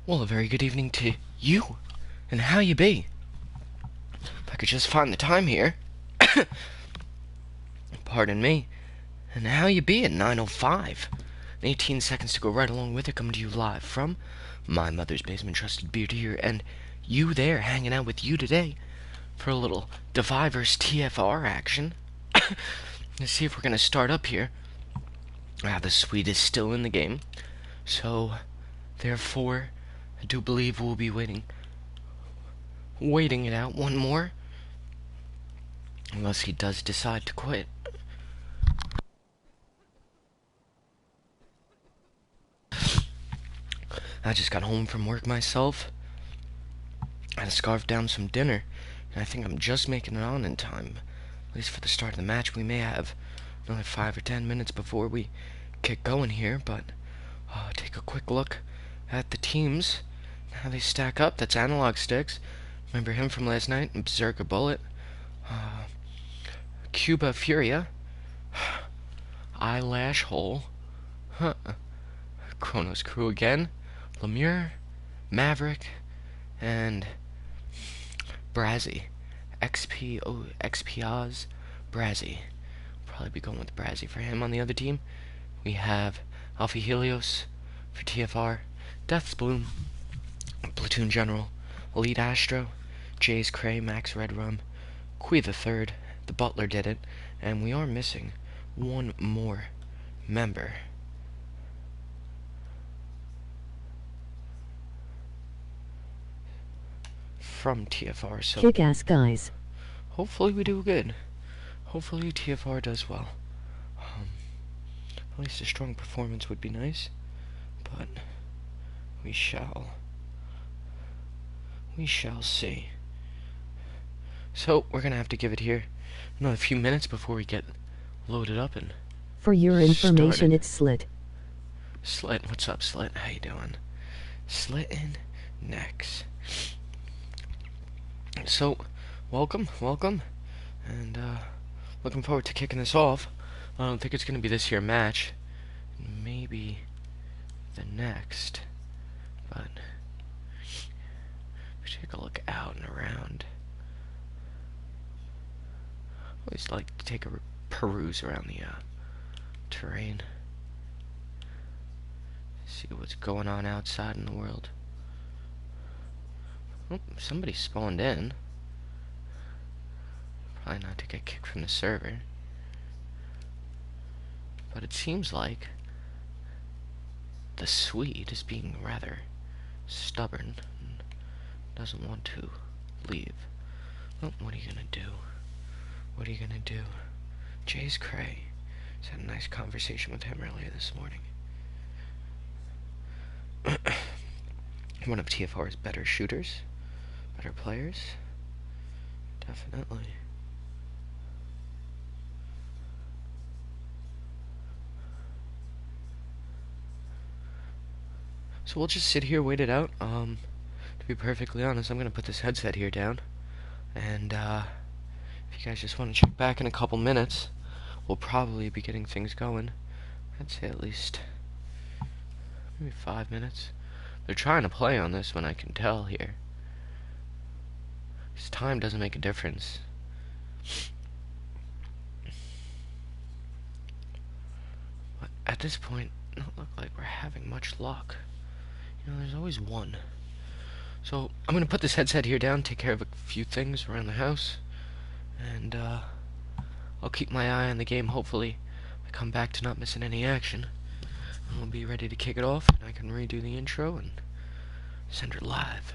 Well, a very good evening to you, and how you be? If I could just find the time here. Pardon me. And how you be at 9:05? 18 seconds to go right along with it, coming to you live from my mother's basement, trusted beer here, and you there hanging out with you today for a little DeFy vs TFR action. Let's see if we're gonna start up here. The Swede is still in the game, so therefore I do believe we'll be waiting it out one more. Unless he does decide to quit. I just got home from work myself. I had to scarf down some dinner, and I think I'm just making it on in time. At least for the start of the match. We may have another 5 or 10 minutes before we get going here, but take a quick look at the teams, how they stack up. That's Analog Sticks. Remember him from last night? Berserker Bullet. Cuba Furia. Eyelash Hole. Chronos Crew again. Lemure. Maverick. And Brazzy. XPO's Brazzy. Probably be going with Brazzy for him. On the other team, we have Alpha Helios for TFR, Death's Bloom, Platoon General, Elite Astro, Jay's Cray, Max Redrum, Qui the Third, the Butler did it, and we are missing one more member. From TFR, so kick-ass guys. Hopefully we do good. Hopefully TFR does well. At least a strong performance would be nice, but we shall see. So we're gonna have to give it here another few minutes before we get loaded up and for your information started. It's Slit. Slit, what's up, Slit? How you doing? Slittin' necks. So, welcome, and looking forward to kicking this off. I don't think it's gonna be this here match. Maybe the next, but we should take a look out and around. I always like to take a peruse around the terrain, see what's going on outside in the world. Oh, somebody spawned in. Probably not to get kicked from the server, but it seems like the Swede is being rather stubborn and doesn't want to leave. Oh, what are you gonna do? What are you gonna do? Jay's Cray. Just had a nice conversation with him earlier this morning. One of TFR's better shooters, better players. Definitely. So we'll just sit here, wait it out. To be perfectly honest, I'm gonna put this headset here down, and if you guys just want to check back in a couple minutes, we'll probably be getting things going. I'd say at least maybe 5 minutes. They're trying to play on this one, I can tell here. This time doesn't make a difference. But at this point, it doesn't look like we're having much luck. You know, there's always one. So I'm gonna put this headset here down, take care of a few things around the house, and I'll keep my eye on the game. Hopefully I come back to not missing any action, and we'll be ready to kick it off, and I can redo the intro and send her live.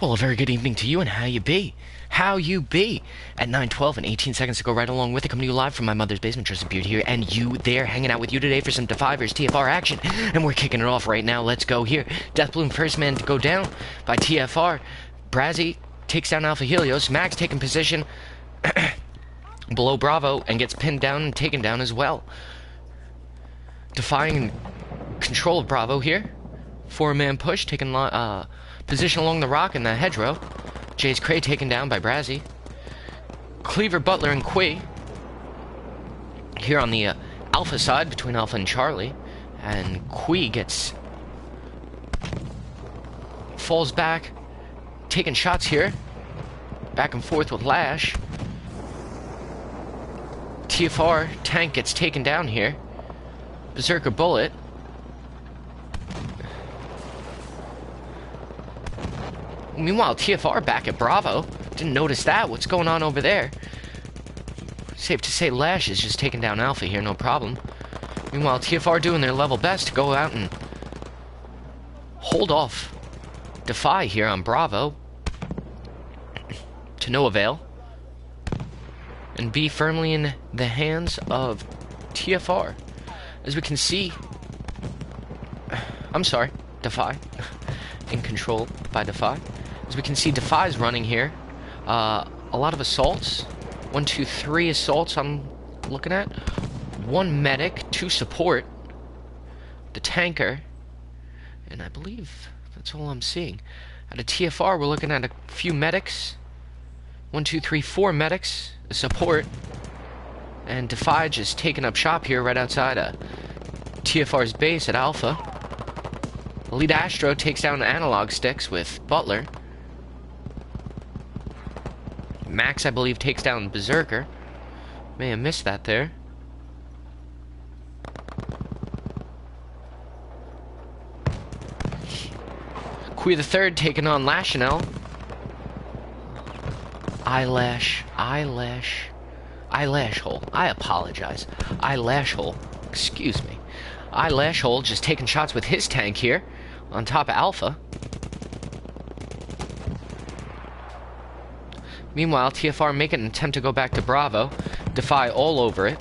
Well, a very good evening to you, and how you be? How you be? At 9:12 and 18 seconds to go right along with it, coming to you live from my mother's basement, Trusted Beard here, and you there, hanging out with you today for some DeFy vs TFR action, and we're kicking it off right now. Let's go here. Death Bloom, first man to go down by TFR. Brazzy takes down Alpha Helios. Max taking position below Bravo and gets pinned down and taken down as well. Defying control of Bravo here. Four-man push, taking position along the rock in the hedgerow. Jay's Cray taken down by Brazzy. Cleaver, Butler, and Quay here on the Alpha side between Alpha and Charlie. And Quay falls back, taking shots here. Back and forth with Lash. TFR tank gets taken down here. Berserker Bullet. Meanwhile, TFR back at Bravo. Didn't notice that. What's going on over there? Safe to say Lash is just taking down Alpha here, no problem. Meanwhile, TFR doing their level best to go out and hold off DeFy here on Bravo. To no avail. And be firmly in the hands of TFR. As we can see... I'm sorry, DeFy. In control by DeFy. As we can see, DeFy's running here. A lot of assaults. 1, 2, 3 assaults I'm looking at. 1 medic, 2 support. The tanker. And I believe that's all I'm seeing. At a TFR, we're looking at a few medics. 1, 2, 3, 4 medics. A support. And DeFy just taking up shop here right outside TFR's base at Alpha. Elite Astro takes down Analog Sticks with Butler. Max, I believe, takes down Berserker. May have missed that there. Quay the Third taking on Lashanel. Eyelash hole. I apologize. Eyelash hole. Excuse me. Eyelash hole just taking shots with his tank here on top of Alpha. Meanwhile, TFR making an attempt to go back to Bravo. DeFy all over it.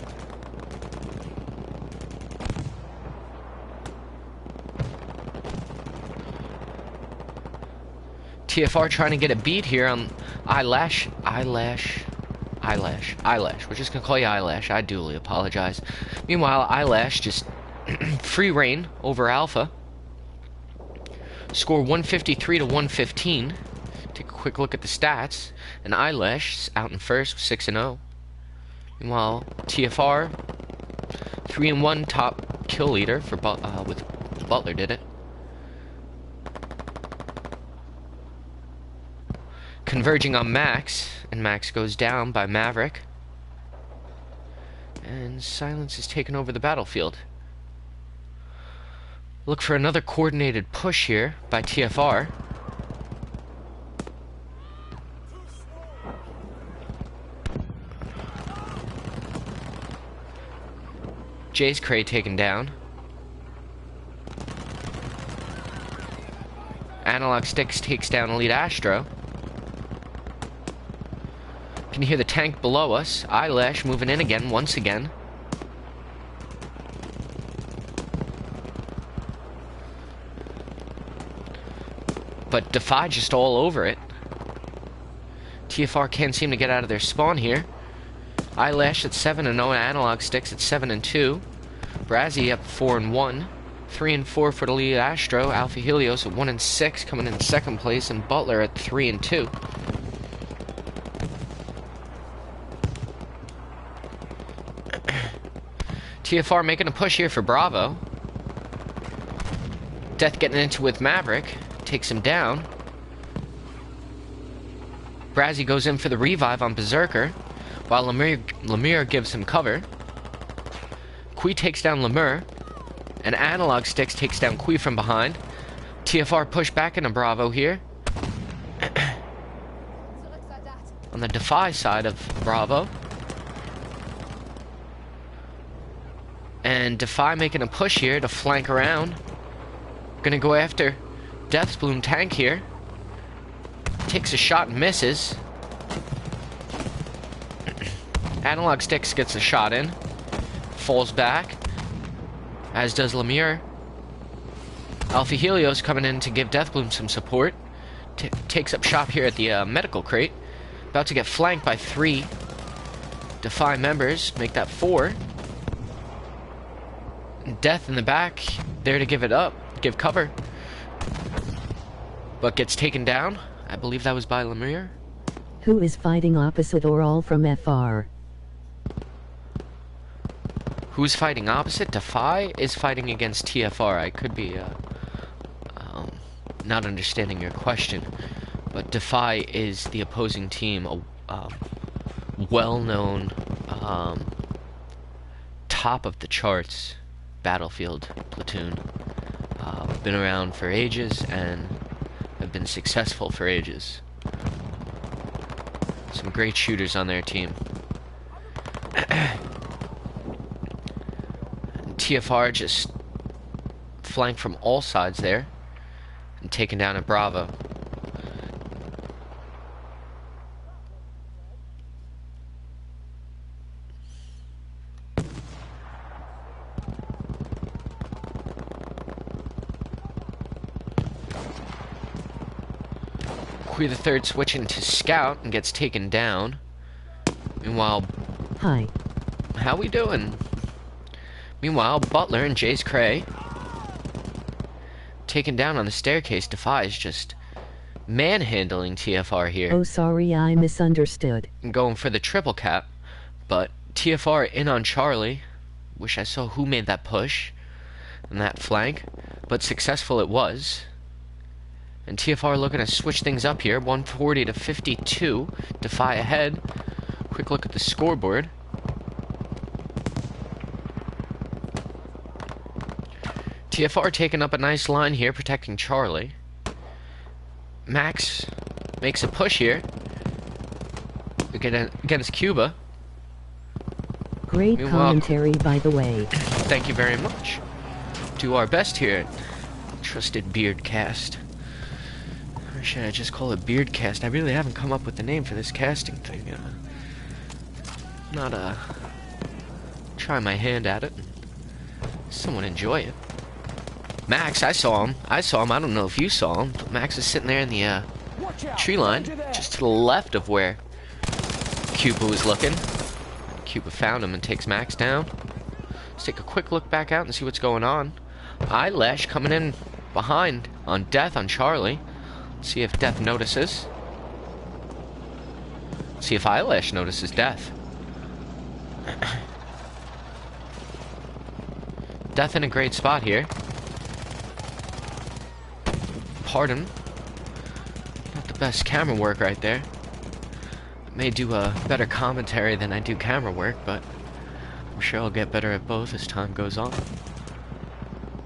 TFR trying to get a beat here on Eyelash. We're just gonna call you Eyelash. I duly apologize. Meanwhile, Eyelash just free reign over Alpha. Score 153 to 115. Take a quick look at the stats. And Eyelash out in first with 6-0. Meanwhile, TFR 3-1 top kill leader for with Butler did it. Converging on Max, and Max goes down by Maverick. And Silence is taking over the battlefield. Look for another coordinated push here by TFR. Jay's Cray taken down. Analog Sticks takes down Elite Astro. Can you hear the tank below us? Eyelash moving in again, once again. But DeFy just all over it. TFR can't seem to get out of their spawn here. Eyelash at 7-0, Analog Sticks at 7-2. Brazzy up 4-1. 3-4 for the lead Astro. Alpha Helios at 1-6, coming in second place, and Butler at 3-2. TFR making a push here for Bravo. Death getting into with Maverick. Takes him down. Brazzy goes in for the revive on Berserker, while Lemire gives him cover. Quay takes down Lemire, and Analog Sticks takes down Quay from behind. TFR push back into Bravo here. On the DeFy side of Bravo. And DeFy making a push here to flank around. Gonna go after Death Bloom tank here. takes a shot and misses. Analog Sticks gets a shot in. Falls back. As does Lemire. Alpha Helios coming in to give Deathbloom some support. Takes up shop here at the medical crate. About to get flanked by 3 DeFy members. Make that 4. Death in the back. There to give it up. Give cover. But gets taken down. I believe that was by Lemire. Who is fighting opposite or all from FR? Who's fighting opposite? DeFy is fighting against TFR. I could be not understanding your question, but DeFy is the opposing team, a well-known, top of the charts battlefield platoon. Been around for ages and have been successful for ages. Some great shooters on their team. TFR just flanked from all sides there and taken down at Bravo. Kui the Third switching to Scout and gets taken down. Meanwhile, Hi. how we doing? Meanwhile, Butler and Jace Cray taken down on the staircase. DeFy is just manhandling TFR here. Oh, sorry, I misunderstood. And going for the triple cap, but TFR in on Charlie. Wish I saw who made that push and that flank, but successful it was. And TFR looking to switch things up here. 140 to 52. DeFy ahead. Quick look at the scoreboard. TFR taking up a nice line here, protecting Charlie. Max makes a push here against Cuba. Great commentary, by the way. Thank you very much. Do our best here at Trusted Beardcast. Or should I just call it Beardcast? I really haven't come up with the name for this casting thing. Try my hand at it. Someone enjoy it. Max, I saw him. I don't know if you saw him, but Max is sitting there in the tree line, just to the left of where Cuba was looking. Cuba found him and takes Max down. Let's take a quick look back out and see what's going on. Eyelash coming in behind on Death on Charlie. Let's see if Death notices. Let's see if Eyelash notices Death. Death in a great spot here. Pardon. Not the best camera work right there. I may do a better commentary than I do camera work, but I'm sure I'll get better at both as time goes on.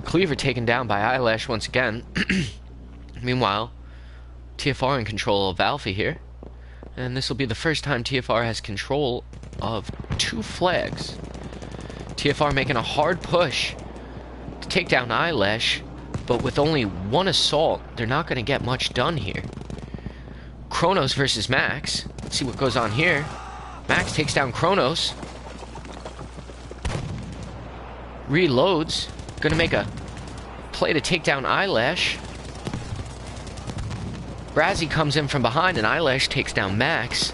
Cleaver taken down by Eyelash once again. Meanwhile, TFR in control of Alpha here. And this will be the first time TFR has control of 2 flags. TFR making a hard push to take down Eyelash, but with only 1 assault, they're not going to get much done here. Kronos versus Max. Let's see what goes on here. Max takes down Kronos. Reloads. Gonna make a play to take down Eyelash. Brazzy comes in from behind and Eyelash takes down Max.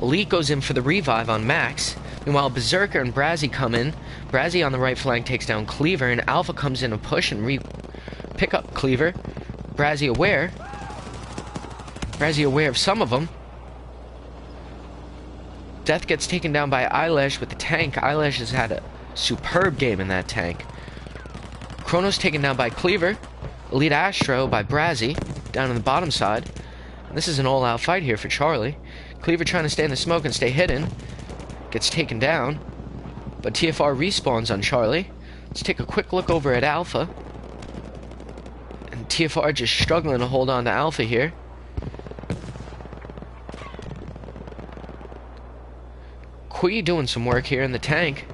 Elite goes in for the revive on Max. Meanwhile, Berserker and Brazzy come in. Brazzy on the right flank takes down Cleaver, and Alpha comes in a push and pick up Cleaver. Brazzy aware. Brazzy aware of some of them. Death gets taken down by Eyelash with the tank. Eyelash has had a superb game in that tank. Kronos taken down by Cleaver. Elite Astro by Brazzy down on the bottom side. And this is an all-out fight here for Charlie. Cleaver trying to stay in the smoke and stay hidden. Gets taken down. But TFR respawns on Charlie. Let's take a quick look over at Alpha. And TFR just struggling to hold on to Alpha here. Kui doing some work here in the tank.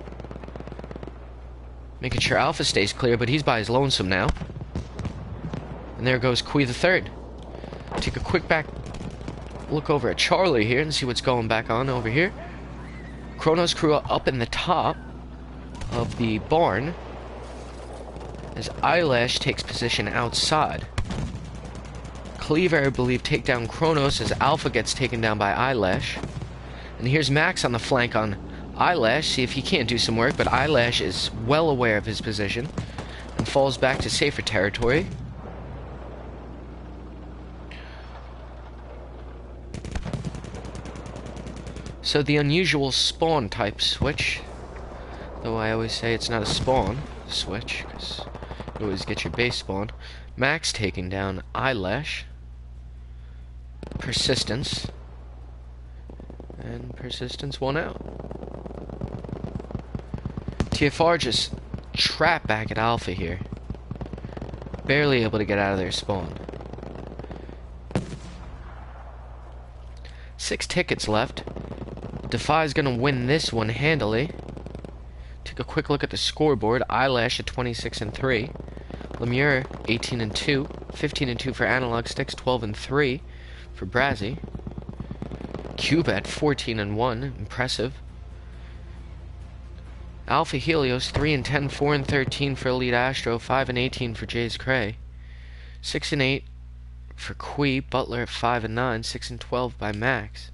Making sure Alpha stays clear, but he's by his lonesome now. And there goes Kui the Third. Take a quick back look over at Charlie here and see what's going back on over here. Chrono's crew up in the top of the barn as Eyelash takes position outside. Cleaver, I believe, take down Kronos as Alpha gets taken down by Eyelash. And here's Max on the flank on Eyelash, see if he can't do some work, but Eyelash is well aware of his position and falls back to safer territory. So the unusual spawn type switch, though I always say it's not a spawn switch, because you always get your base spawn. Max taking down Eyelash. Persistence. And Persistence won out. TFR just trapped back at Alpha here. Barely able to get out of their spawn. 6 tickets left. DeFy's gonna win this one handily. Take a quick look at the scoreboard. Eyelash at 26-3. Lemure 18-2. 15-2 for Analog Sticks. 12-3 for Brazzy. Cube at 14-1. Impressive. Alpha Helios 3-10. 4-13 for Elite Astro. 5-18 for Jays Cray. 6-8 for Quee. Butler at 5-9. 6-12 by Max.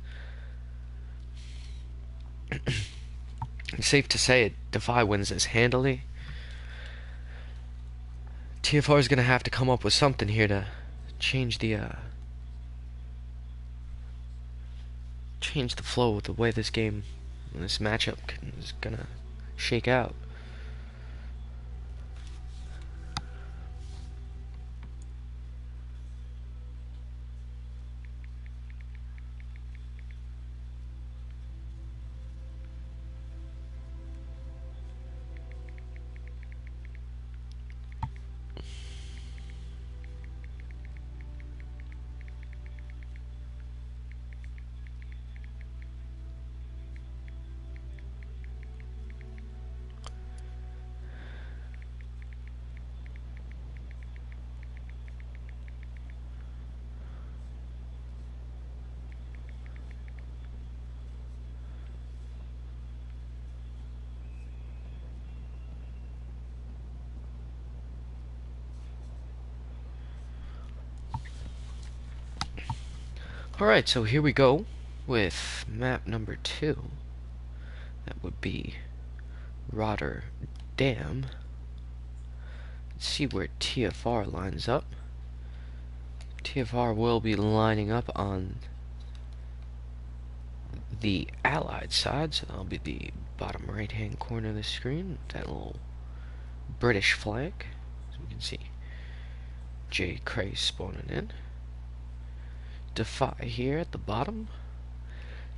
It's safe to say DeFy wins this handily. TFR is going to have to come up with something here to change the flow of the way this game, this matchup is going to shake out. Alright, so here we go with map number 2. That would be Rotterdam. Let's see where TFR lines up. TFR will be lining up on the Allied side, so that'll be the bottom right hand corner of the screen. That little British flag, as we can see. J. Cray spawning in. DeFy here at the bottom.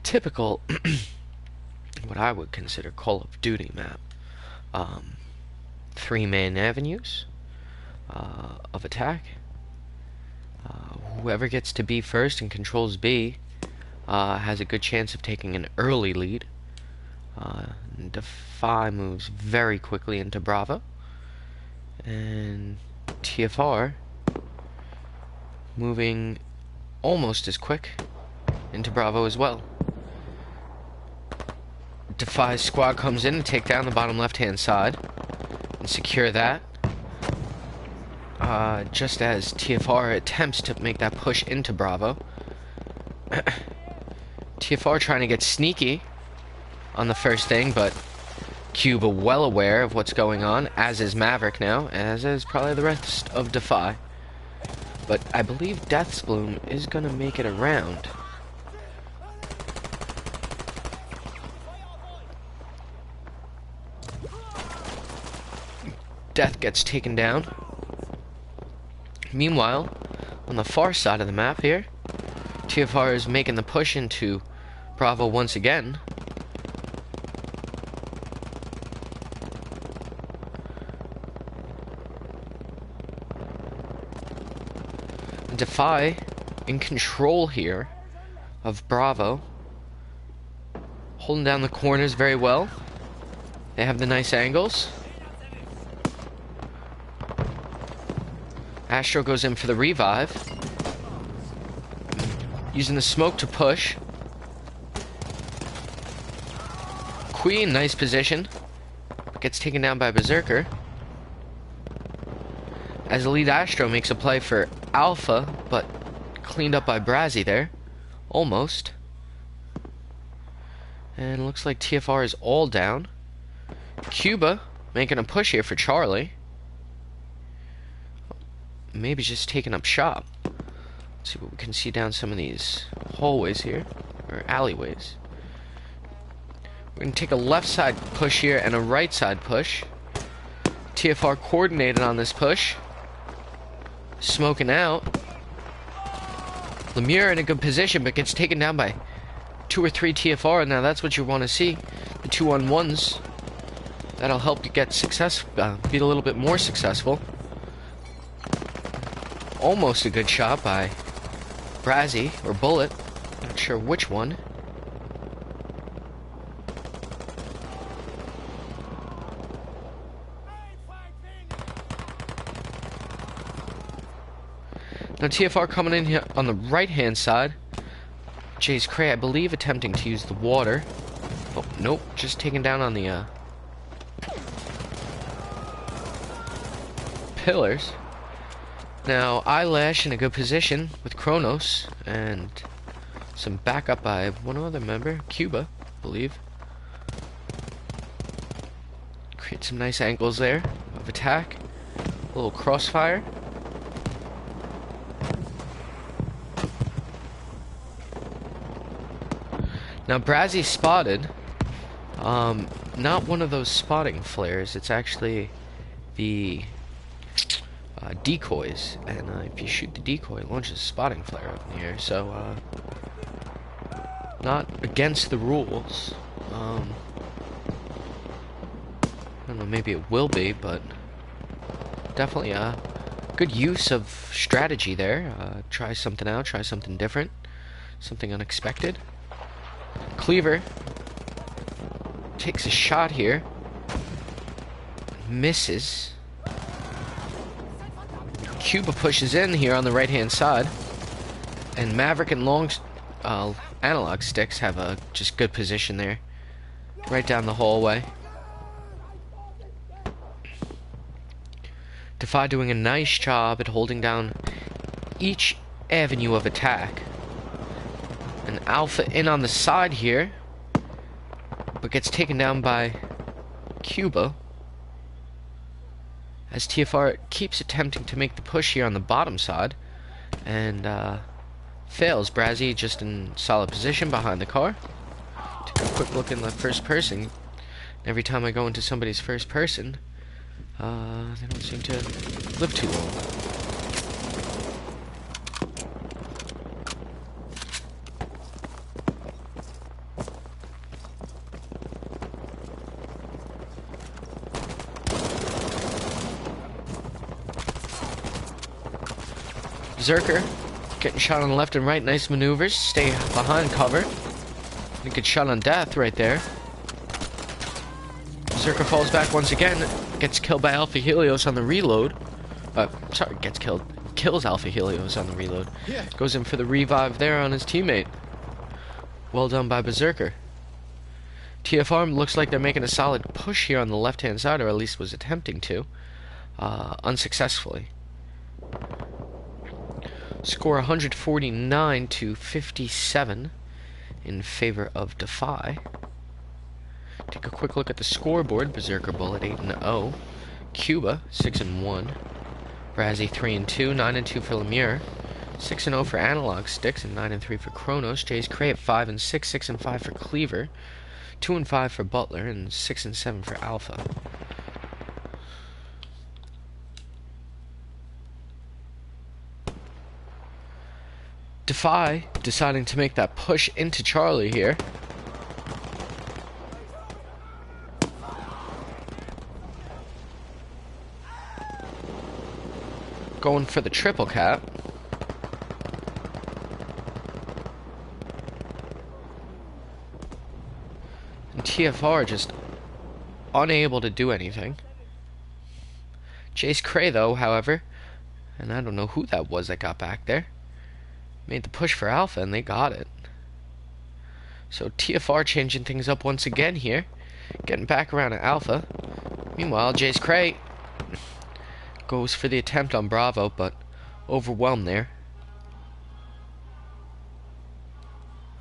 Typical, what I would consider Call of Duty map. 3 main avenues of attack. Whoever gets to B first and controls B has a good chance of taking an early lead. DeFy moves very quickly into Bravo. And TFR moving almost as quick into Bravo as well. DeFy's squad comes in and take down the bottom left hand side and secure that. Just as TFR attempts to make that push into Bravo. TFR trying to get sneaky on the first thing, but Cube well aware of what's going on, as is Maverick now, as is probably the rest of DeFy. But I believe Death's Bloom is going to make it around. Death gets taken down. Meanwhile, on the far side of the map here, TFR is making the push into Bravo once again. DeFy in control here of Bravo, holding down the corners very well. They have the nice angles. Astro goes in for the revive. Using the smoke to push. Queen, nice position. Gets taken down by Berserker. As Elite Astro makes a play for Alpha, but cleaned up by Brazzy there. Almost. And it looks like TFR is all down. Cuba making a push here for Charlie. Maybe just taking up shop. Let's see what we can see down some of these hallways here. Or alleyways. We're going to take a left side push here and a right side push. TFR coordinated on this push. Smoking out. Lemire in a good position, but gets taken down by 2 or 3 TFR. Now that's what you want to see. The 2-on-1s. That'll help you get success, be a little bit more successful. Almost a good shot by Brazzy, or Bullet. Not sure which one. Now TFR coming in here on the right-hand side. Jace Cray, I believe, attempting to use the water. Oh, nope, just taken down on the pillars. Now Eyelash in a good position with Kronos, and some backup by one other member, Cuba, I believe. Create some nice angles there of attack. A little crossfire. Now Brazzy spotted, not one of those spotting flares, it's actually the decoys, and if you shoot the decoy, it launches a spotting flare up in the air, so not against the rules. I don't know, maybe it will be, but definitely a good use of strategy there. Try something out, try something different, something unexpected. Cleaver takes a shot here, misses. Cuba pushes in here on the right hand side, and Maverick and Long analog sticks have a just good position there, right down the hallway. DeFy doing a nice job at holding down each avenue of attack. And Alpha in on the side here, but gets taken down by Cuba. As TFR keeps attempting to make the push here on the bottom side, and fails. Brazzy just in solid position behind the car. Take a quick look in the first person. Every time I go into somebody's first person, they don't seem to live too long. Berserker getting shot on the left and right. Nice maneuvers. Stay behind cover. And get shot on death right there. Berserker falls back once again. Gets killed by Alpha Helios on the reload. Sorry, gets killed. Kills Alpha Helios on the reload. Goes in for the revive there on his teammate. Well done by Berserker. TFR looks like they're making a solid push here on the left-hand side, or at least was attempting to. Unsuccessfully. Score 149 to 57 in favor of DeFy. Take a quick look at the scoreboard. Berserker Bullet 8-0. Cuba 6-1. Brazzy 3-2. 9-2 for Lemire. 6-0 for Analog Sticks and 9-3 for Kronos. Jace Cray at 5-6. 6-5 for Cleaver. 2-5 for Butler and 6-7 for Alpha. DeFy deciding to make that push into Charlie here. Going for the triple cap. And TFR just unable to do anything. Jace Cray though, however, and I don't know who that was that got back there. made the push for Alpha, and they got it. So TFR changing things up once again here. Getting back around to Alpha. Meanwhile, Jace Cray goes for the attempt on Bravo, but overwhelmed there.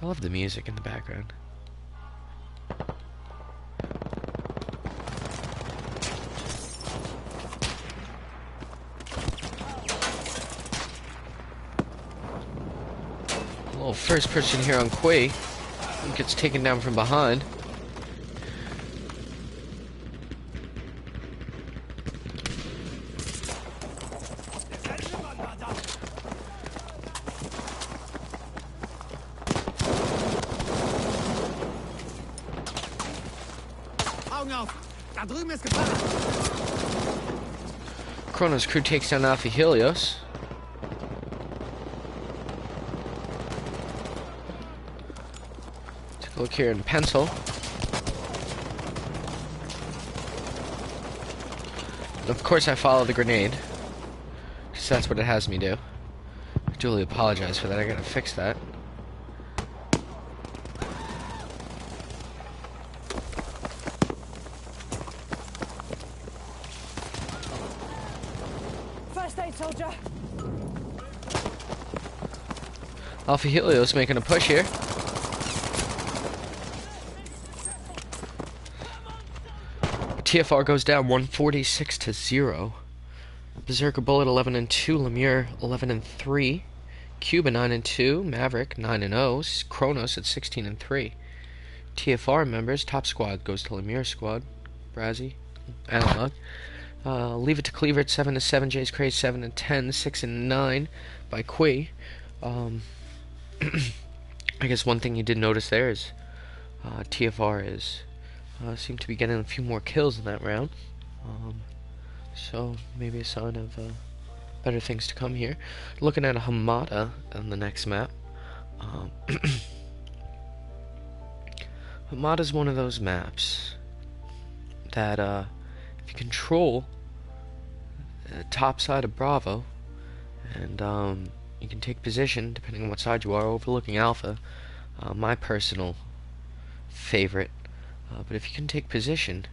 I love the music in the background. A little first person here on Quay. Gets taken down from behind. Chrono's crew takes down Alpha Helios. Take a look here in pencil. And of course I follow the grenade, because that's what it has me do. I duly apologize for that, I gotta fix that. Soldier. Alpha Helios making a push here. TFR goes down 146 to 0. Berserker Bullet 11 and 2, Lemure 11 and 3, Cuba 9 and 2, Maverick 9 and 0, Kronos at 16 and 3. TFR members, top squad goes to Lemure squad, Brazzy, Analog. Leave it to Cleaver at 7 and 7, Jace Cray 7 and 10, 6 and 9 by Quay. I guess one thing you did notice there is TFR is seem to be getting a few more kills in that round. So maybe a sign of better things to come here. Looking at a Hamada on the next map. Hamada's one of those maps that if you control the top side of Bravo and you can take position depending on what side you are overlooking Alpha, my personal favorite, but if you can take position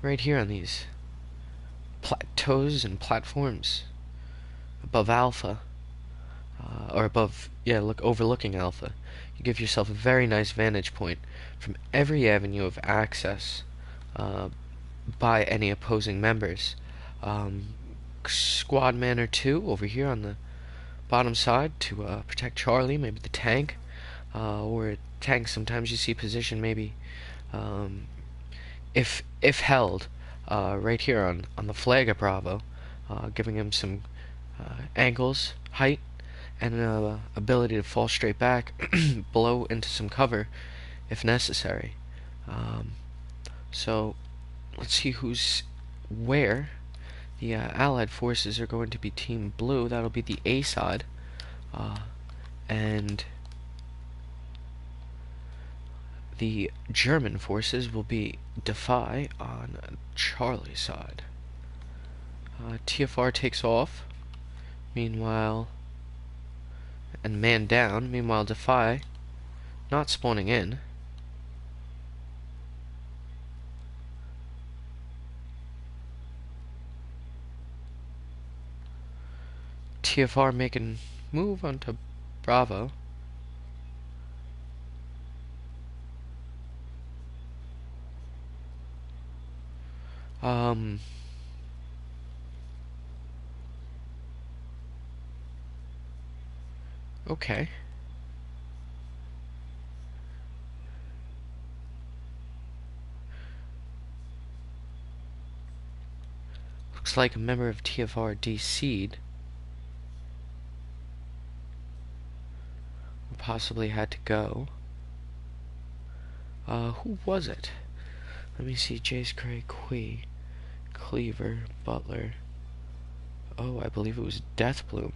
right here on these plateaus and platforms above Alpha, or above, yeah, overlooking Alpha, you give yourself a very nice vantage point from every avenue of access by any opposing members. Squad man or two over here on the bottom side to protect Charlie, maybe the tank, or tank sometimes you see position maybe if held right here on the flag of Bravo, giving him some angles, height, and ability to fall straight back below into some cover if necessary. So let's see who's where. The Allied forces are going to be Team Blue. That'll be the A side, and the German forces will be DeFy on Charlie's side. TFR takes off. Meanwhile, and man down. Meanwhile, DeFy not spawning in. TFR making move onto Bravo. Okay. Looks like a member of TFR DC'd. Possibly had to go. Who was it? Let me see. Jace Cray, Quay, Cleaver, Butler. Oh, I believe it was Deathbloom.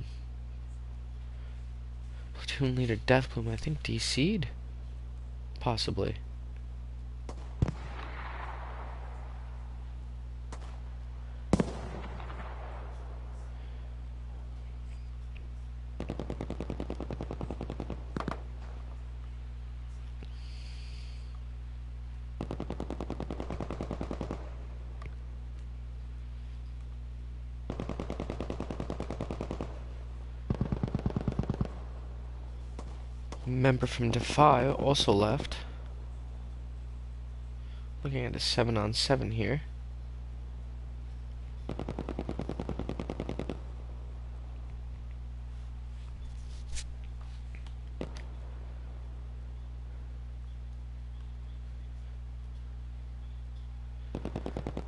Platoon leader Deathbloom, I think DC'd? Possibly. Member from DeFy also left. Looking at a 7-on-7 here.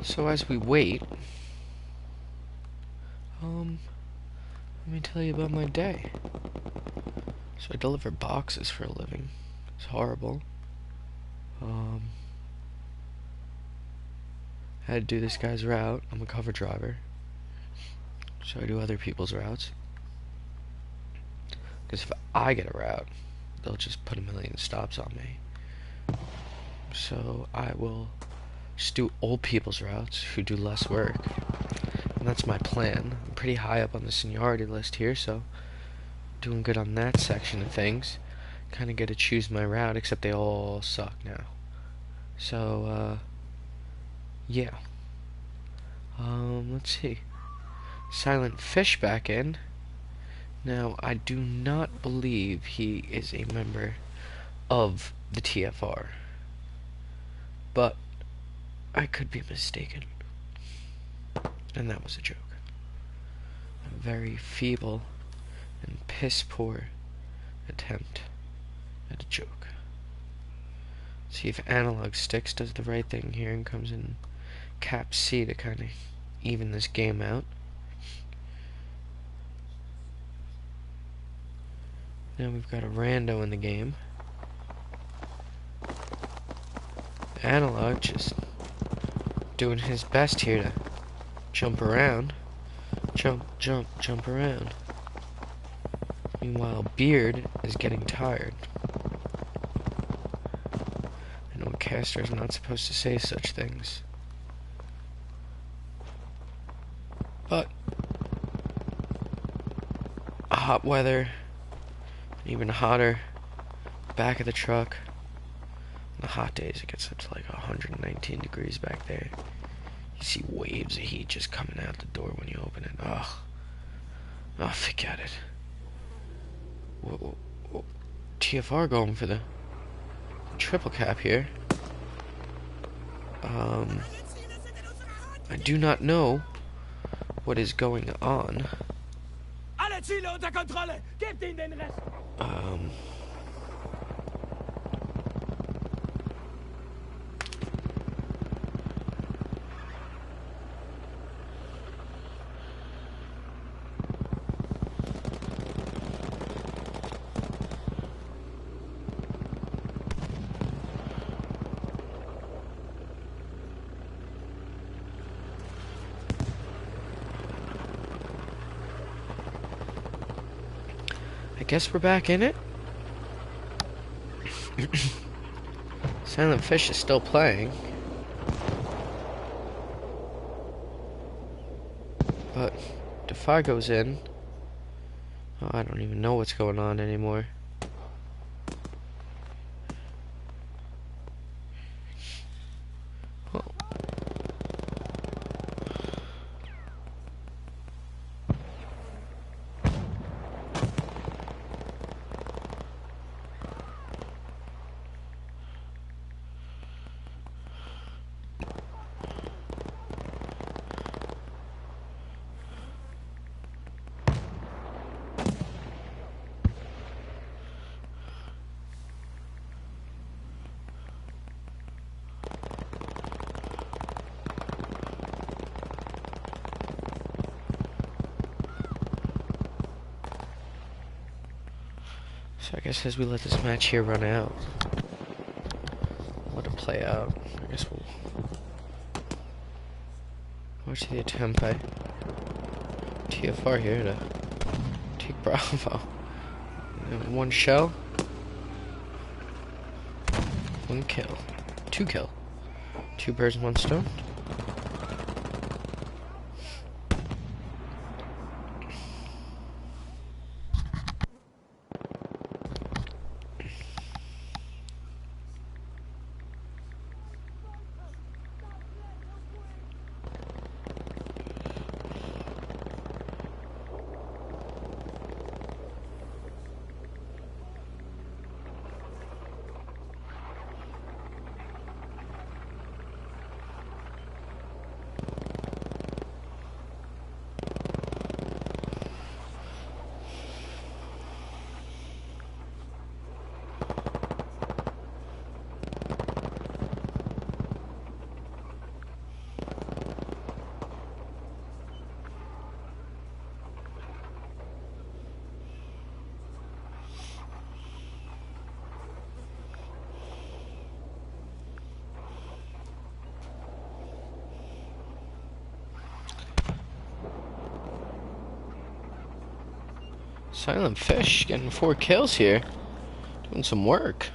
So as we wait, let me tell you about my day. So I deliver boxes for a living. It's horrible. I had to do this guy's route. I'm a cover driver, so I do other people's routes. Because if I get a route, they'll just put a million stops on me. So I will just do old people's routes who do less work. And that's my plan. I'm pretty high up on the seniority list here, so doing good on that section of things. Kind of get to choose my route, except they all suck now. So, yeah. Let's see. Silent Fish back in. Now, I do not believe he is a member of the TFR. But I could be mistaken. And that was a joke. A very feeble and piss-poor attempt at a joke. See if Analog Sticks does the right thing here and comes in cap C to kind of even this game out. Now we've got a rando in the game. Analog just doing his best here to jump around. Jump around. Meanwhile, Beard is getting tired. I know a caster is not supposed to say such things. But hot weather, even hotter, back of the truck. On the hot days it gets up to like 119 degrees back there. You see waves of heat just coming out the door when you open it. Ugh. Oh, forget it. Whoa. TFR going for the triple cap here. I do not know what is going on. I guess we're back in it. Silent Fish is still playing. But DeFi goes in. Oh, I don't even know what's going on anymore. Oh. So I guess as we let this match here run out, let it play out, I guess we'll watch the attempt by TFR here to take Bravo. And one shell, one kill, two kill, two birds, one stone. Silent Fish getting 4 kills here. Doing some work.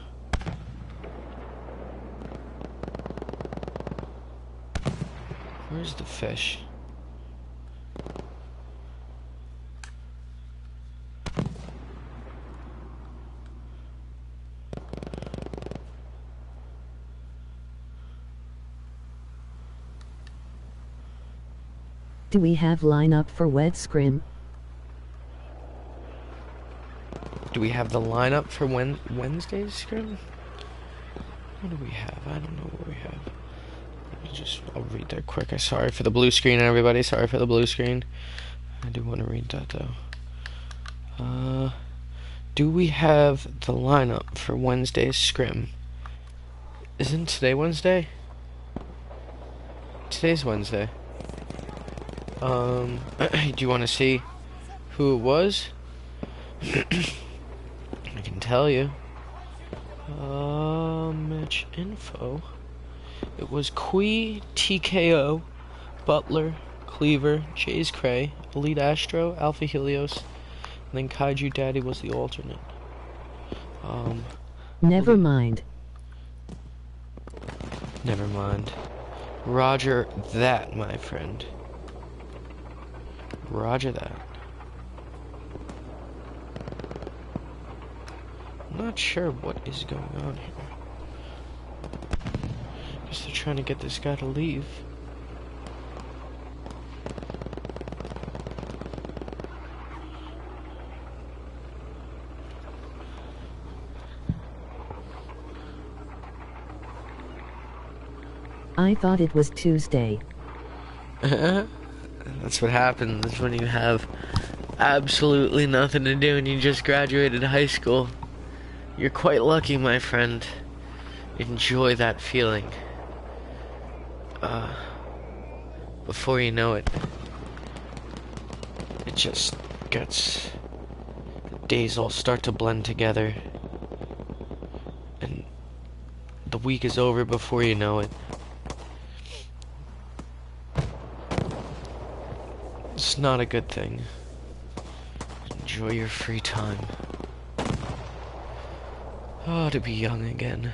Where's the fish? Do we have lineup for wed scrim? Do we have the lineup for Wednesday's scrim? What do we have? I don't know what we have. I'll read that quick. I'm sorry for the blue screen, everybody. Sorry for the blue screen. I do want to read that, though. Do we have the lineup for Wednesday's scrim? Isn't today Wednesday? Today's Wednesday. Do you want to see who it was? I can tell you. Match info. It was Kui, TKO, Butler, Cleaver, Jays Cray, Elite Astro, Alpha Helios, and then Kaiju Daddy was the alternate. Never mind. Never mind. Roger that, my friend. Roger that. I'm not sure what is going on here. Guess they're trying to get this guy to leave. I thought it was Tuesday. That's what happens when you have absolutely nothing to do and you just graduated high school. You're quite lucky, my friend. Enjoy that feeling. Before you know it, it just gets... the days all start to blend together. And the week is over before you know it. It's not a good thing. Enjoy your free time. Oh, to be young again.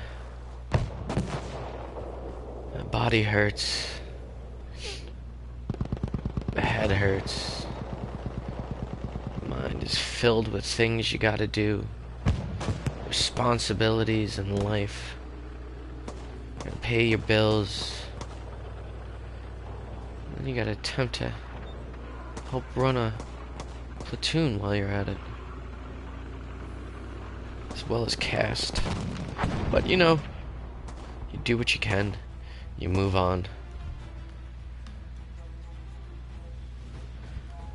My body hurts. My head hurts. Mind is filled with things you gotta do. Responsibilities in life. Gotta pay your bills. And you gotta attempt to help run a platoon while you're at it. As well as cast. But you know, you do what you can. You move on.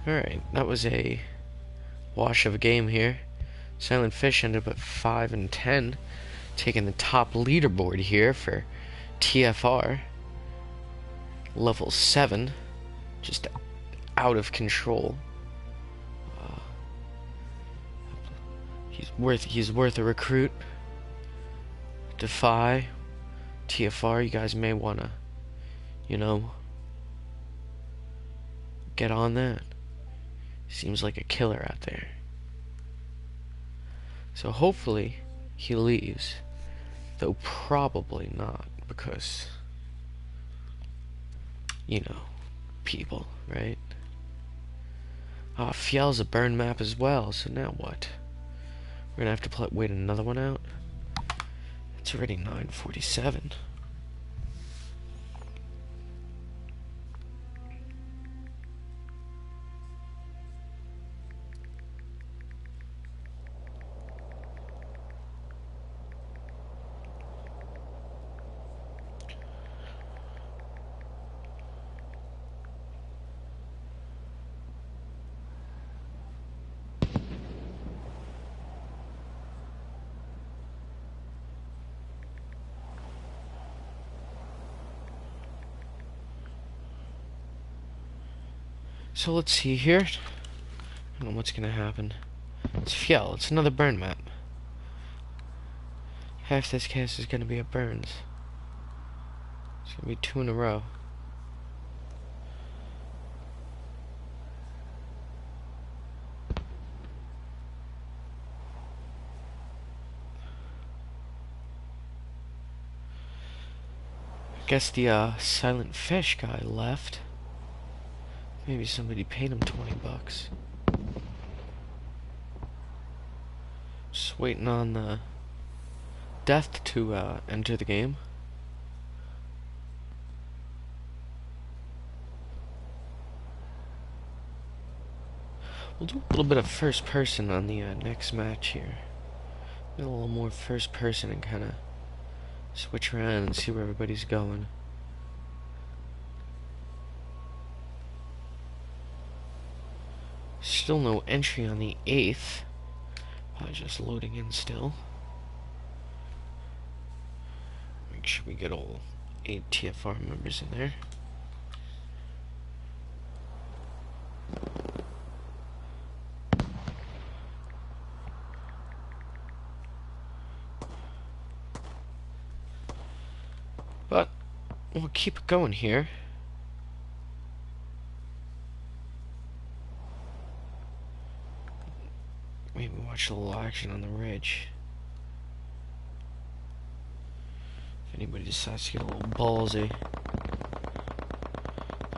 Alright, that was a wash of a game here. Silent Fish ended up at 5 and 10, taking the top leaderboard here for TFR. Level 7, just out of control. He's worth a recruit. DeFy, TFR, you guys may wanna, you know, get on that. Seems like a killer out there. So hopefully he leaves, though probably not, because, you know, people, right? Fjell's a burn map as well, so now what? We're gonna have to wait another one out? It's already 9:47. So let's see here. I don't know what's gonna happen. It's Fjell. It's another burn map. Half this cast is gonna be at burns. It's gonna be 2 in a row. Guess the silent fish guy left. Maybe somebody paid him 20 bucks. Just waiting on the death to enter the game. We'll do a little bit of first person on the next match here. Get a little more first person and kind of switch around and see where everybody's going. Still no entry on the 8th. Probably just loading in still. Make sure we get all 8 TFR members in there. But we'll keep it going here. Maybe watch a little action on the ridge. If anybody decides to get a little ballsy.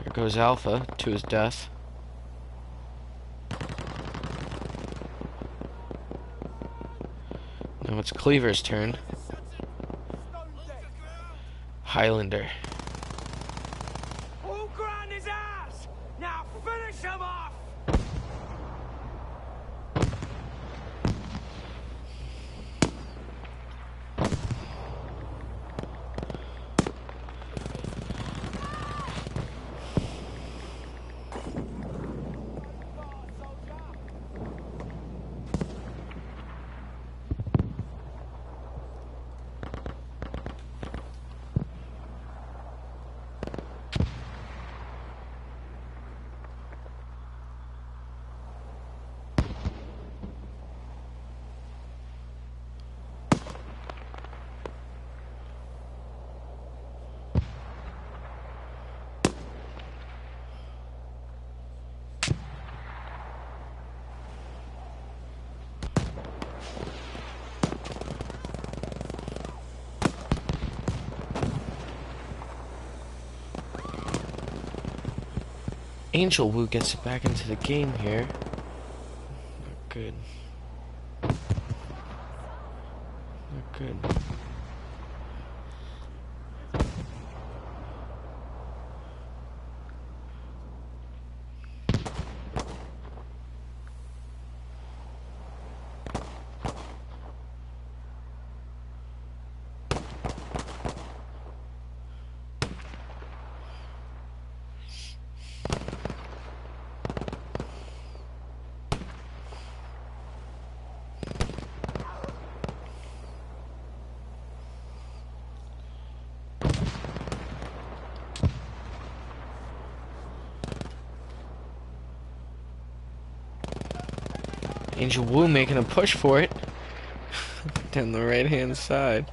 There goes Alpha to his death. Now it's Cleaver's turn. Highlander. All ground is ours! Now finish him off! Angel Wu gets it back into the game here. Not good. Not good. Angel Wu making a push for it. Down the right hand side.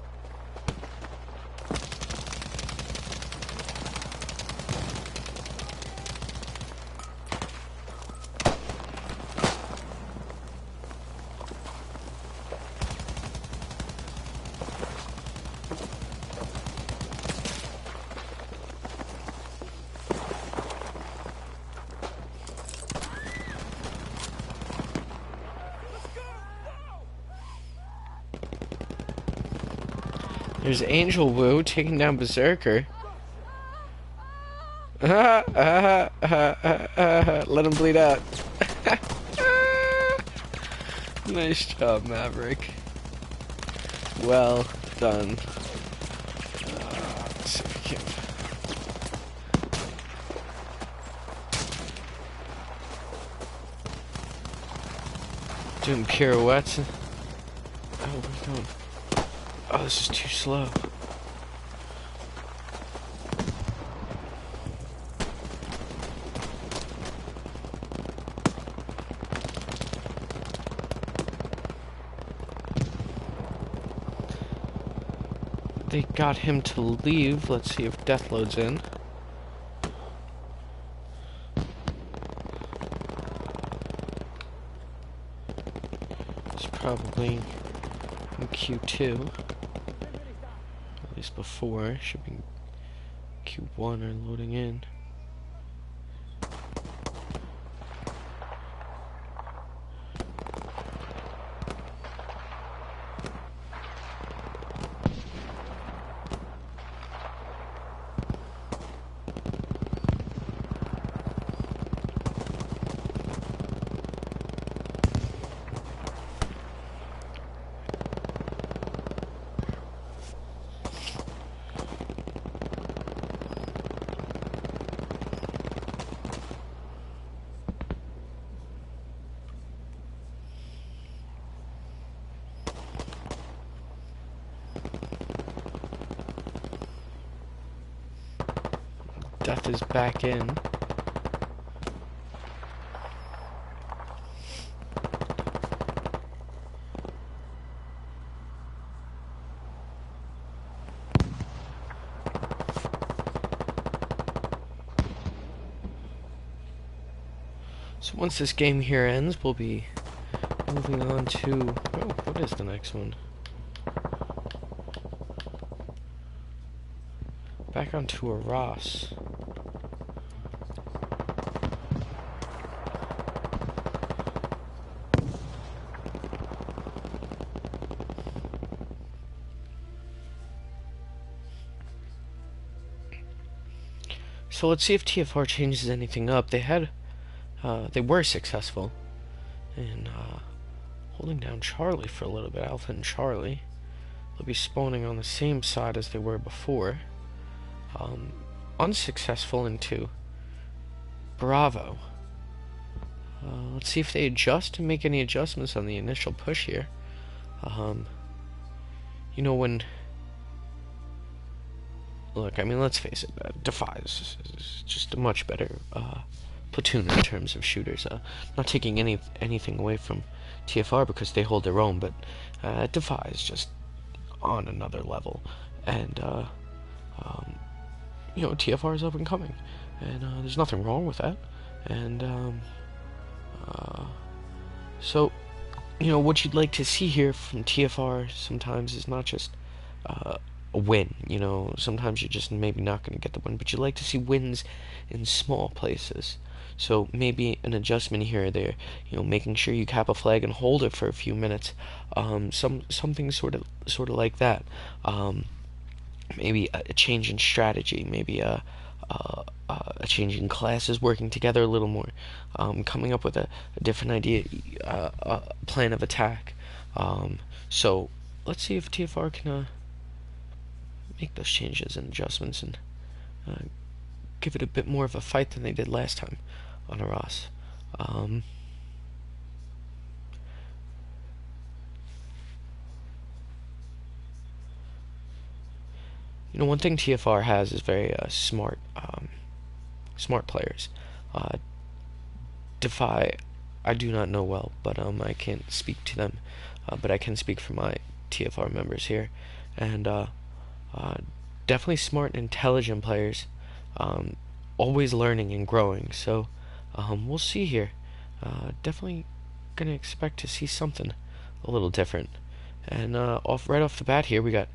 There's Angel Wu taking down Berserker. Let him bleed out. Nice job, Maverick. Well done. Let's see if we can... Doing pirouettes. Oh, we're going. Oh, this is too slow. They got him to leave. Let's see if death loads in. It's probably in Q2. At least before. Should be Q1 are loading in. Death is back in. So once this game here ends, we'll be moving on to... Oh, what is the next one? Back onto a Ross. So let's see if TFR changes anything up. They were successful in holding down Charlie for a little bit. Alpha and Charlie. They'll be spawning on the same side as they were before. Unsuccessful into Bravo. Let's see if they adjust and make any adjustments on the initial push here. You know, when... Look, I mean, let's face it, DeFy is just a much better platoon in terms of shooters. Not taking anything away from TFR because they hold their own, but DeFy is just on another level. And, you know, TFR is up and coming. And there's nothing wrong with that. And, so, you know, what you'd like to see here from TFR sometimes is not just a win. You know, sometimes you're just maybe not going to get the win, but you like to see wins in small places. So maybe an adjustment here or there, you know, making sure you cap a flag and hold it for a few minutes. Something sort of like that. Maybe a change in strategy. Maybe a change in classes, working together a little more, coming up with a different idea, plan of attack. So let's see if TFR can make those changes and adjustments and give it a bit more of a fight than they did last time on Aras. You know, one thing TFR has is very smart players. DeFy, I do not know well, but I can't speak to them, but I can speak for my TFR members here, and definitely smart and intelligent players, always learning and growing. So we'll see here. Definitely gonna expect to see something a little different. And right off the bat here, we got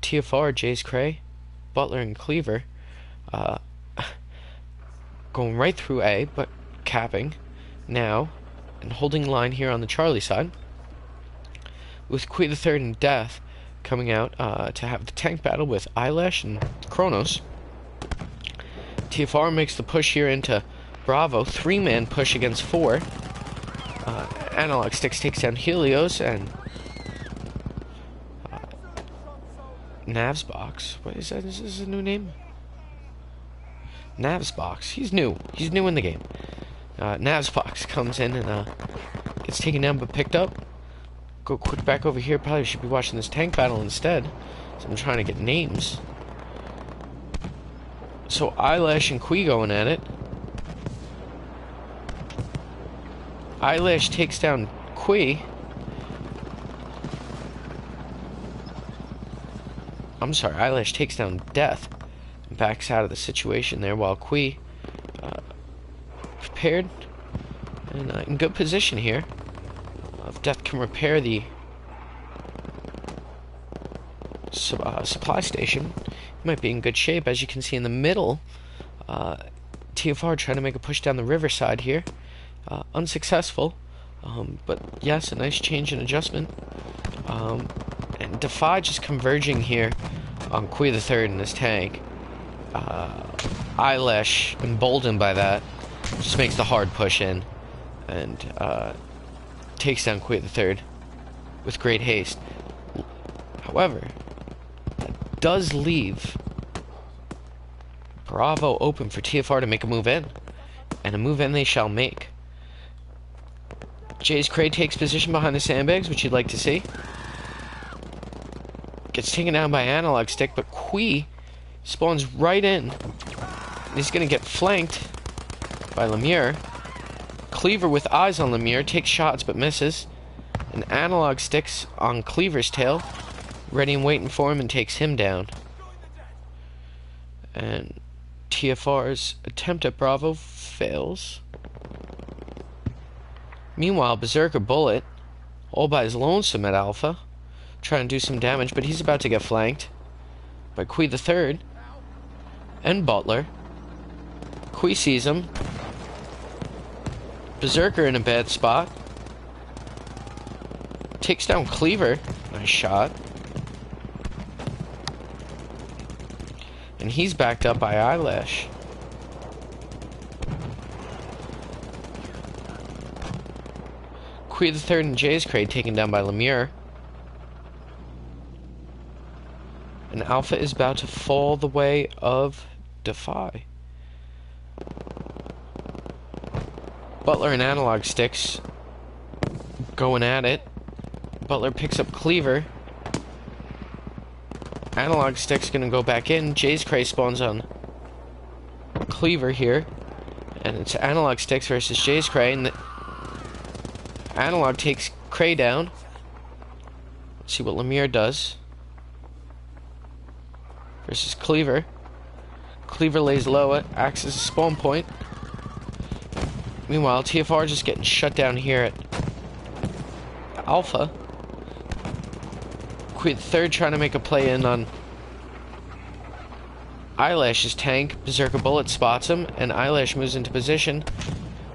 TFR, Jace Cray, Butler, and Cleaver going right through A, but capping now and holding line here on the Charlie side, with Kui the Third and Death coming out to have the tank battle with Eyelash and Kronos. TFR makes the push here into Bravo, 3-man push against 4. Analog Sticks takes down Helios, and Nav's Box. What is that? Is this a new name? Nav's Box. He's new. He's new in the game. Nav's Box comes in and gets taken down but picked up. Go quick back over here. Probably should be watching this tank battle instead. So I'm trying to get names. So Eyelash and Kui going at it. Eyelash takes down Kui. I'm sorry, Eyelash takes down Death and backs out of the situation there, while Kui prepared and in good position here. If Death can repair the supply station. He might be in good shape. As you can see in the middle, TFR trying to make a push down the riverside here. Unsuccessful. But yes, a nice change in adjustment. And DeFy just converging here on Kui the Third in his tank. Eyelash, emboldened by that, just makes the hard push in and takes down Kui the Third with great haste. However, that does leave Bravo open for TFR to make a move in, and a move in they shall make. Jay's Crate takes position behind the sandbags, which you'd like to see. Gets taken down by Analog Stick, but Kui spawns right in. And he's going to get flanked by Lemure. Cleaver with eyes on Lemure takes shots but misses. And Analog Stick's on Cleaver's tail, ready and waiting for him, and takes him down. And TFR's attempt at Bravo fails. Meanwhile, Berserker Bullet, all by his lonesome at Alpha, trying to do some damage, but he's about to get flanked by Kui the Third and Butler. Kui sees him. Berserker in a bad spot. Takes down Cleaver. Nice shot. And he's backed up by Eyelash. Kui the Third and Jay's Crate taken down by Lemure. And Alpha is about to fall the way of DeFy. Butler and Analog Sticks going at it. Butler picks up Cleaver. Analog Stick's gonna go back in. Jay's Crate spawns on Cleaver here. And it's Analog Sticks versus Jay's Crate. And Analog takes Cray down. Let's see what Lemire does. Versus Cleaver. Cleaver lays low, acts as a spawn point. Meanwhile, TFR just getting shut down here at Alpha. Kui the Third trying to make a play in on Eyelash's tank. Berserker Bullet spots him, and Eyelash moves into position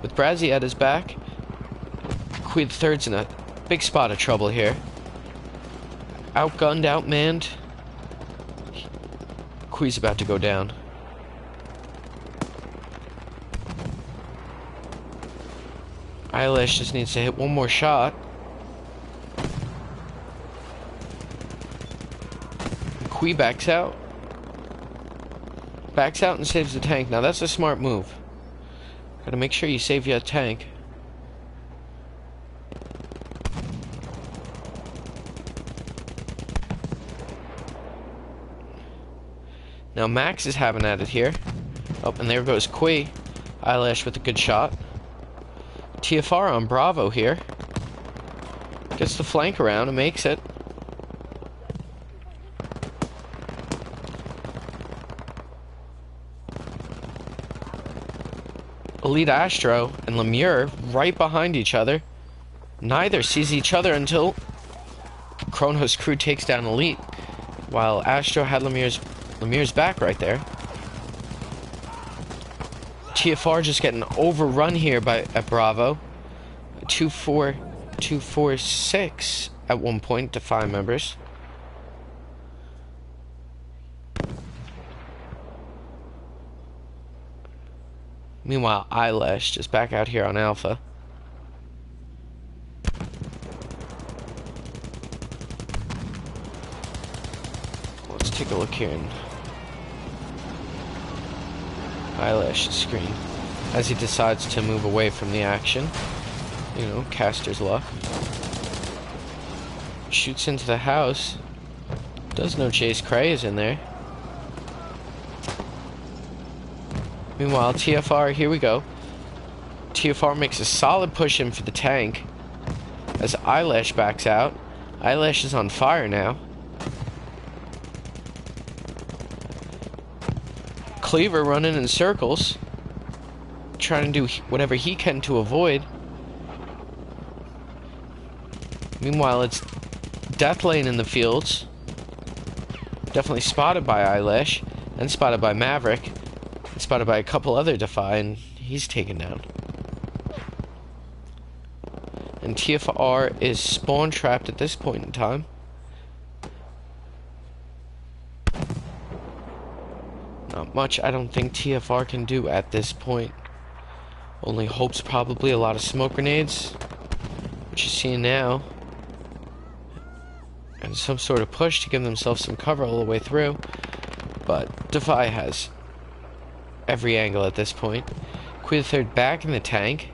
with Brazzy at his back. Kui the Third's in a big spot of trouble here. Outgunned, outmanned. Kui's about to go down. Eyelash just needs to hit one more shot. Kui backs out. Backs out and saves the tank. Now that's a smart move. Gotta make sure you save your tank. Now Max is having at it here. Oh, and there goes Kui. Eyelash with a good shot. TFR on Bravo here. Gets the flank around and makes it. Elite Astro and Lemure right behind each other. Neither sees each other until Chrono's crew takes down Elite, while Astro had Lemire's back right there. TFR just getting overrun here at Bravo. 2-4-2-4-6 at one point, DeFy members. Meanwhile, Eyelash just back out here on Alpha. Let's take a look here in Eyelash's screen as he decides to move away from the action. You know, caster's luck. Shoots into the house. Does know Chase Cray is in there. Meanwhile, TFR, here we go. TFR makes a solid push in for the tank as Eyelash backs out. Eyelash is on fire now. Cleaver running in circles, trying to do whatever he can to avoid. Meanwhile, it's Deathlane in the fields. Definitely spotted by Eyelash, and spotted by Maverick, and spotted by a couple other DeFy, and he's taken down. And TFR is spawn trapped at this point in time. Not much I don't think TFR can do at this point. Only hopes probably a lot of smoke grenades, which you see now. And some sort of push to give themselves some cover all the way through. But DeFy has every angle at this point. Queen the Third back in the tank,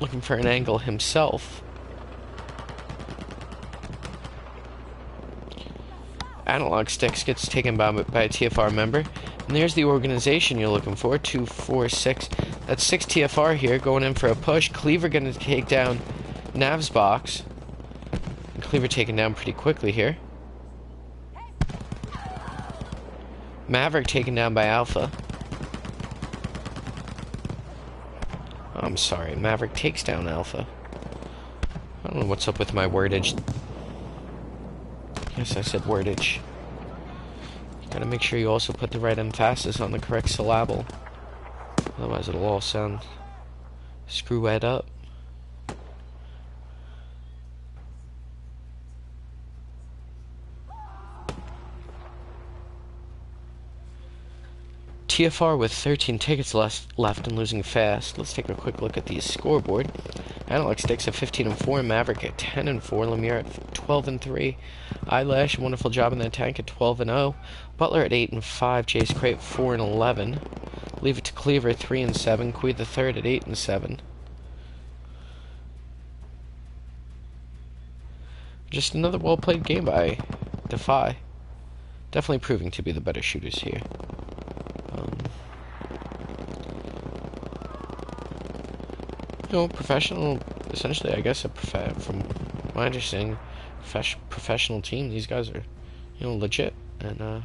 looking for an angle himself. Analog Sticks gets taken by a TFR member. And there's the organization you're looking for. 2, 4, 6. That's 6 TFR here going in for a push. Cleaver going to take down Nav's box. And Cleaver taken down pretty quickly here. Maverick taken down by Alpha. I'm sorry, Maverick takes down Alpha. I don't know what's up with my wordage. Yes, I said wordage. You gotta make sure you also put the right emphasis on the correct syllable. Otherwise it'll all sound screw-ed up. TFR with 13 tickets left and losing fast. Let's take a quick look at the scoreboard. Analog Sticks at 15-4, Maverick at 10-4, Lemire at 12-3, Eyelash, wonderful job in that tank at 12-0, Butler at 8-5, Jace Crate 4-11, Leave It to Cleaver 3-7, Queen the Third at 8-7. Just another well-played game by DeFy. Definitely proving to be the better shooters here. Professional, essentially, I guess, from my understanding, professional team. These guys are, legit, and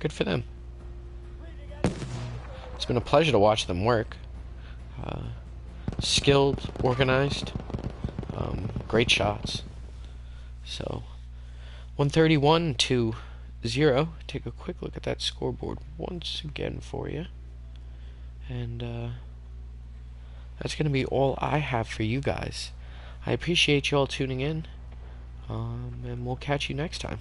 good for them. It's been a pleasure to watch them work. Skilled, organized, great shots. So, 131-0. Take a quick look at that scoreboard once again for you. And, that's going to be all I have for you guys. I appreciate you all tuning in, and we'll catch you next time.